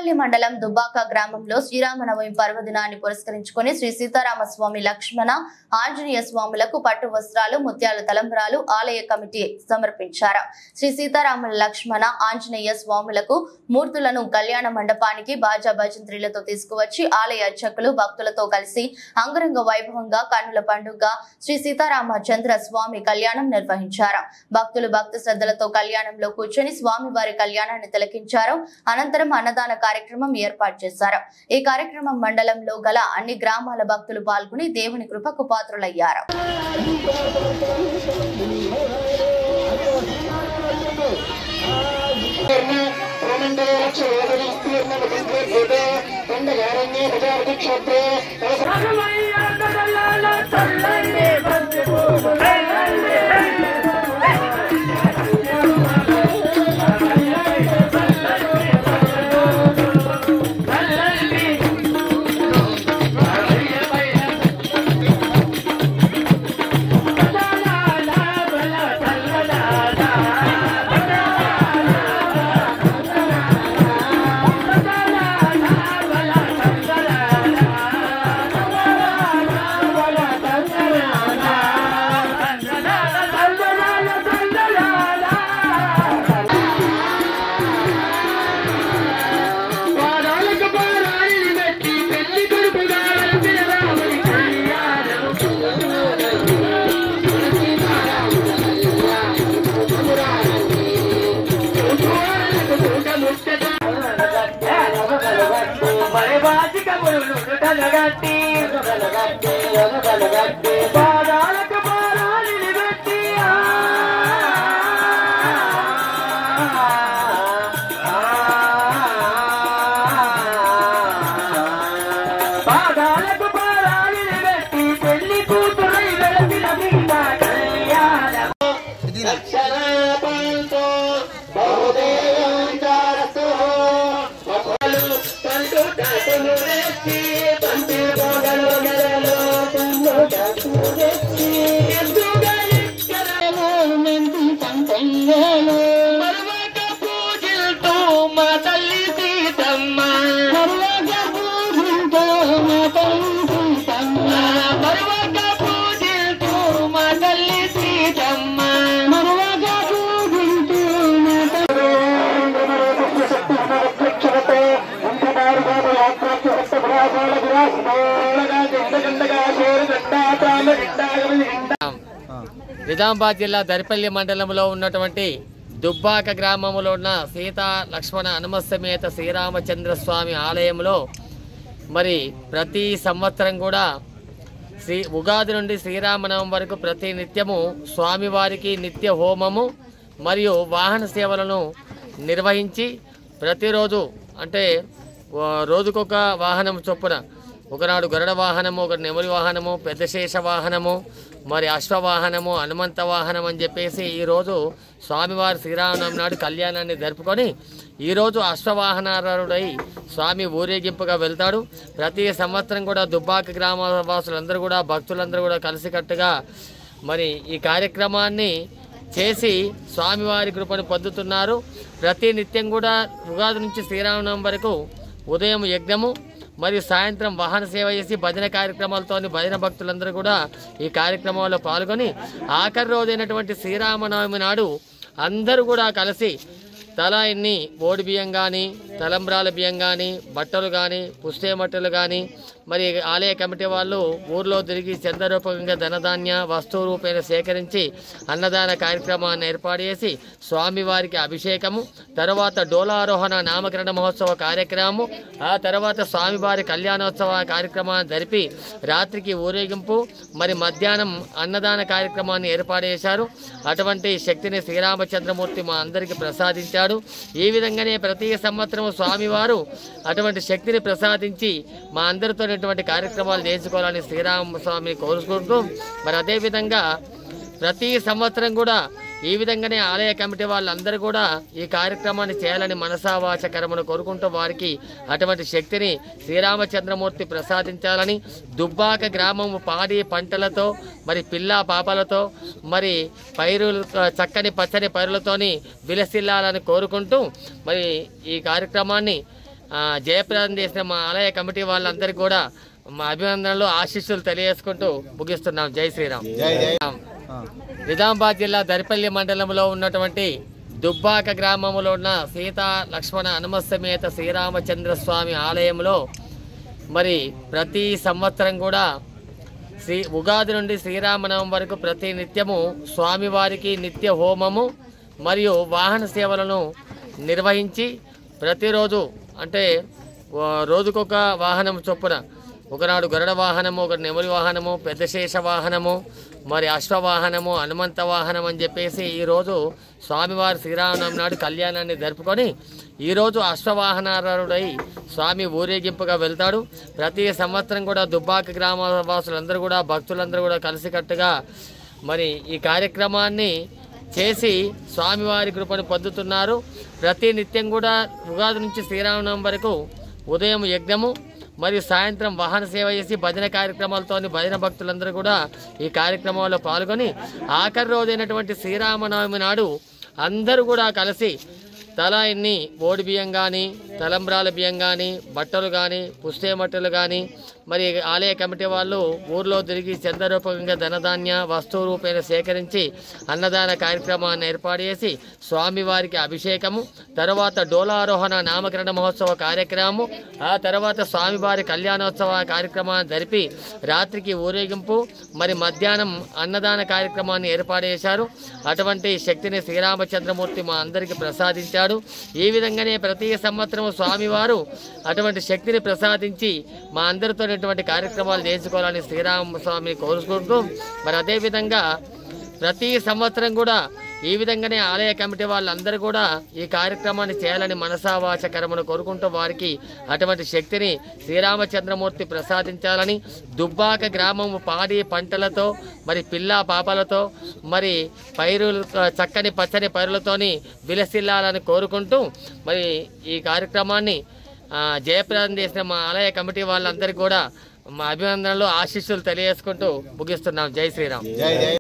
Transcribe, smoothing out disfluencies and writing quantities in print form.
దర్పల్లి మండలం దుబ్బాక గ్రామంలో శ్రీరామనవమి పర్వదినాన్ని పురస్కరించుకొని శ్రీ సీతారామ స్వామి లక్ష్మణ ఆంజనేయ స్వాములకు పట్టు వస్త్రాలు ముత్యాల తలంబ్రాలు ఆలయ కమిటీ సమర్పించారు. శ్రీ సీతారామ లక్ష్మణ ఆంజనేయ స్వాములకు మూర్తులను కళ్యాణ మండపానికి బాజా భజంత్రీలతో తీసుకువచ్చి ఆలయ అర్చకులు భక్తులతో కలిసి అంగరంగ వైభవంగా కన్నుల పండుగ శ్రీ సీతారామచంద్ర స్వామి కళ్యాణం నిర్వహించారు. భక్తులు భక్తి శ్రద్ధలతో కళ్యాణంలో కూర్చొని స్వామి వారి కళ్యాణాన్ని తిలకించారు. అనంతరం అన్నదాన కార్యక్రమం ఏర్పాటు చేశారు. ఈ కార్యక్రమం మండలంలో గల అన్ని గ్రామాల భక్తులు పాల్గొని దేవుని కృపకు పాత్రులయ్యారు. నిజామాబాద్ జిల్లా దర్పల్లి మండలంలో ఉన్నటువంటి దుబ్బాక గ్రామంలో ఉన్న సీతా లక్ష్మణ హనుమసమేత శ్రీరామచంద్ర స్వామి ఆలయంలో మరి ప్రతి సంవత్సరం కూడా ఉగాది నుండి శ్రీరామనవమి వరకు ప్రతి నిత్యము స్వామివారికి నిత్య హోమము మరియు వాహన సేవలను నిర్వహించి ప్రతిరోజు అంటే రోజుకొక వాహనం చొప్పున ఒకనాడు గరుడ వాహనము, ఒక నెమలి వాహనము, పెద్ద శేష వాహనము, మరి అశ్వవాహనము, హనుమంత వాహనం అని చెప్పేసి ఈరోజు స్వామివారి శ్రీరామనవమి నాడు కళ్యాణాన్ని జరుపుకొని ఈరోజు అశ్వవాహనారుడై స్వామి ఊరేగింపుగా వెళ్తాడు. ప్రతి సంవత్సరం కూడా దుబ్బాక గ్రామ వాసులందరూ కూడా భక్తులందరూ కూడా కలిసికట్టుగా మరి ఈ కార్యక్రమాన్ని చేసి స్వామివారి కృపను పొందుతున్నారు. ప్రతి నిత్యం కూడా ఉగాది నుంచి శ్రీరామనవమి వరకు ఉదయం యజ్ఞము మరియు సాయంత్రం వాహన సేవ చేసి భజన కార్యక్రమాలతో భజన భక్తులందరూ కూడా ఈ కార్యక్రమంలో పాల్గొని ఆఖరి రోజైనటువంటి శ్రీరామనవమి నాడు అందరూ కూడా కలిసి తలా ఇన్ని ఓడి బియ్యం కానీ, తలంబ్రాల బియ్యం కానీ, బట్టలు కానీ, పుష్టే మట్టలు కానీ, మరి ఆలయ కమిటీ వాళ్ళు ఊర్లో తిరిగి చందరూపకంగా ధనధాన్య వస్తువు రూపేణ సేకరించి అన్నదాన కార్యక్రమాన్ని ఏర్పాటు చేసి స్వామివారికి అభిషేకము, తర్వాత డోలారోహణ నామకరణ మహోత్సవ కార్యక్రమము, ఆ తర్వాత స్వామివారి కళ్యాణోత్సవ కార్యక్రమాన్ని జరిపి రాత్రికి ఊరేగింపు, మరి మధ్యాహ్నం అన్నదాన కార్యక్రమాన్ని ఏర్పాటు చేశారు. అటువంటి శక్తిని శ్రీరామచంద్రమూర్తి మా అందరికీ ప్రసాదించాడు. ఈ విధంగానే ప్రతి సంవత్సరం స్వామివారు అటువంటి శక్తిని ప్రసాదించి మా అందరితో ఇటువంటి కార్యక్రమాలు చేసుకోవాలని శ్రీరామస్వామిని కోరుకుంటూ మరి అదేవిధంగా ప్రతి సంవత్సరం కూడా ఈ విధంగానే ఆలయ కమిటీ వాళ్ళందరూ కూడా ఈ కార్యక్రమాన్ని చేయాలని మనసావాచ కర్మను కోరుకుంటూ వారికి అటువంటి శక్తిని శ్రీరామచంద్రమూర్తి ప్రసాదించాలని దుబ్బాక గ్రామము పాడి పంటలతో మరి పిల్ల పాపలతో మరి పైరులు చక్కని పచ్చని పైరులతోని విలసిల్లాలని కోరుకుంటూ మరి ఈ కార్యక్రమాన్ని జయప్రదం చేసిన మా ఆలయ కమిటీ వాళ్ళందరికీ కూడా మా అభినందనలు ఆశీస్సులు తెలియజేసుకుంటూ ముగిస్తున్నాం. జై శ్రీరామ్. నిజామాబాద్ జిల్లా దరిపల్లి మండలంలో ఉన్నటువంటి దుబ్బాక గ్రామంలో ఉన్న సీతా లక్ష్మణ హనుమసమేత శ్రీరామచంద్రస్వామి ఆలయంలో మరి ప్రతి సంవత్సరం కూడా ఉగాది నుండి శ్రీరామనవమి వరకు ప్రతి నిత్యము స్వామివారికి నిత్య హోమము మరియు వాహన సేవలను నిర్వహించి ప్రతిరోజు అంటే రోజుకొక వాహనం చొప్పున ఒకనాడు గరుడ వాహనము, ఒక నెమలి వాహనము, పెద్ద శేష వాహనము, మరి అశ్వవాహనము, హనుమంత వాహనం అని చెప్పేసి ఈరోజు స్వామివారి శ్రీరామనవమి నాడు కళ్యాణాన్ని జరుపుకొని ఈరోజు అశ్వవాహనారుడై స్వామి ఊరేగింపుగా వెళ్తాడు. ప్రతి సంవత్సరం కూడా దుబ్బాక గ్రామ వాసులందరూ కూడా భక్తులందరూ కూడా కలిసికట్టుగా మరి ఈ కార్యక్రమాన్ని చేసి స్వామివారి కృపను పొందుతున్నారు. ప్రతి నిత్యం కూడా ఉగాది నుంచి శ్రీరామనవమి వరకు ఉదయం యజ్ఞము మరియు సాయంత్రం వాహన సేవ చేసి భజన కార్యక్రమాలతో భజన భక్తులందరూ కూడా ఈ కార్యక్రమాల్లో పాల్గొని ఆఖరి రోజైనటువంటి శ్రీరామనవమి నాడు అందరూ కూడా కలిసి తలా ఇన్ని ఓడి బియ్యం కానీ, తలంబ్రాల బియ్యం కానీ, బట్టలు కానీ, పుస్తే మట్టలు కానీ, మరి ఆలయ కమిటీ వాళ్ళు ఊర్లో తిరిగి చందరూపకంగా ధనధాన్య వస్తువు రూపేణ సేకరించి అన్నదాన కార్యక్రమాన్ని ఏర్పాటు చేసి స్వామివారికి అభిషేకము, తర్వాత డోలారోహణ నామకరణ మహోత్సవ కార్యక్రమము, ఆ తర్వాత స్వామివారి కళ్యాణోత్సవ కార్యక్రమాన్ని జరిపి రాత్రికి ఊరేగింపు, మరి మధ్యాహ్నం అన్నదాన కార్యక్రమాన్ని ఏర్పాటు చేశారు. అటువంటి శక్తిని శ్రీరామచంద్రమూర్తి మా అందరికీ ప్రసాదించాడు. ఈ విధంగానే ప్రతి సంవత్సరం స్వామివారు అటువంటి శక్తిని ప్రసాదించి మా అందరితో ఇటువంటి కార్యక్రమాలు చేసుకోవాలని శ్రీరామస్వామిని కోరుకుంటూ మరి అదేవిధంగా ప్రతి సంవత్సరం కూడా ఈ విధంగానే ఆలయ కమిటీ వాళ్ళందరూ కూడా ఈ కార్యక్రమాన్ని చేయాలని మనసావాచ కర్మను కోరుకుంటూ వారికి అటువంటి శక్తిని శ్రీరామచంద్రమూర్తి ప్రసాదించాలని దుబ్బాక గ్రామము పాడి పంటలతో మరి పిల్ల పాపలతో మరి పైరులు చక్కని పచ్చని పైరులతోని విలసిల్లాలని కోరుకుంటూ మరి ఈ కార్యక్రమాన్ని జయప్రదం చేసిన మా ఆలయ కమిటీ వాళ్ళందరికీ కూడా మా అభినందనలు ఆశీస్సులు తెలియజేసుకుంటూ ముగిస్తున్నాం. జై శ్రీరామ్.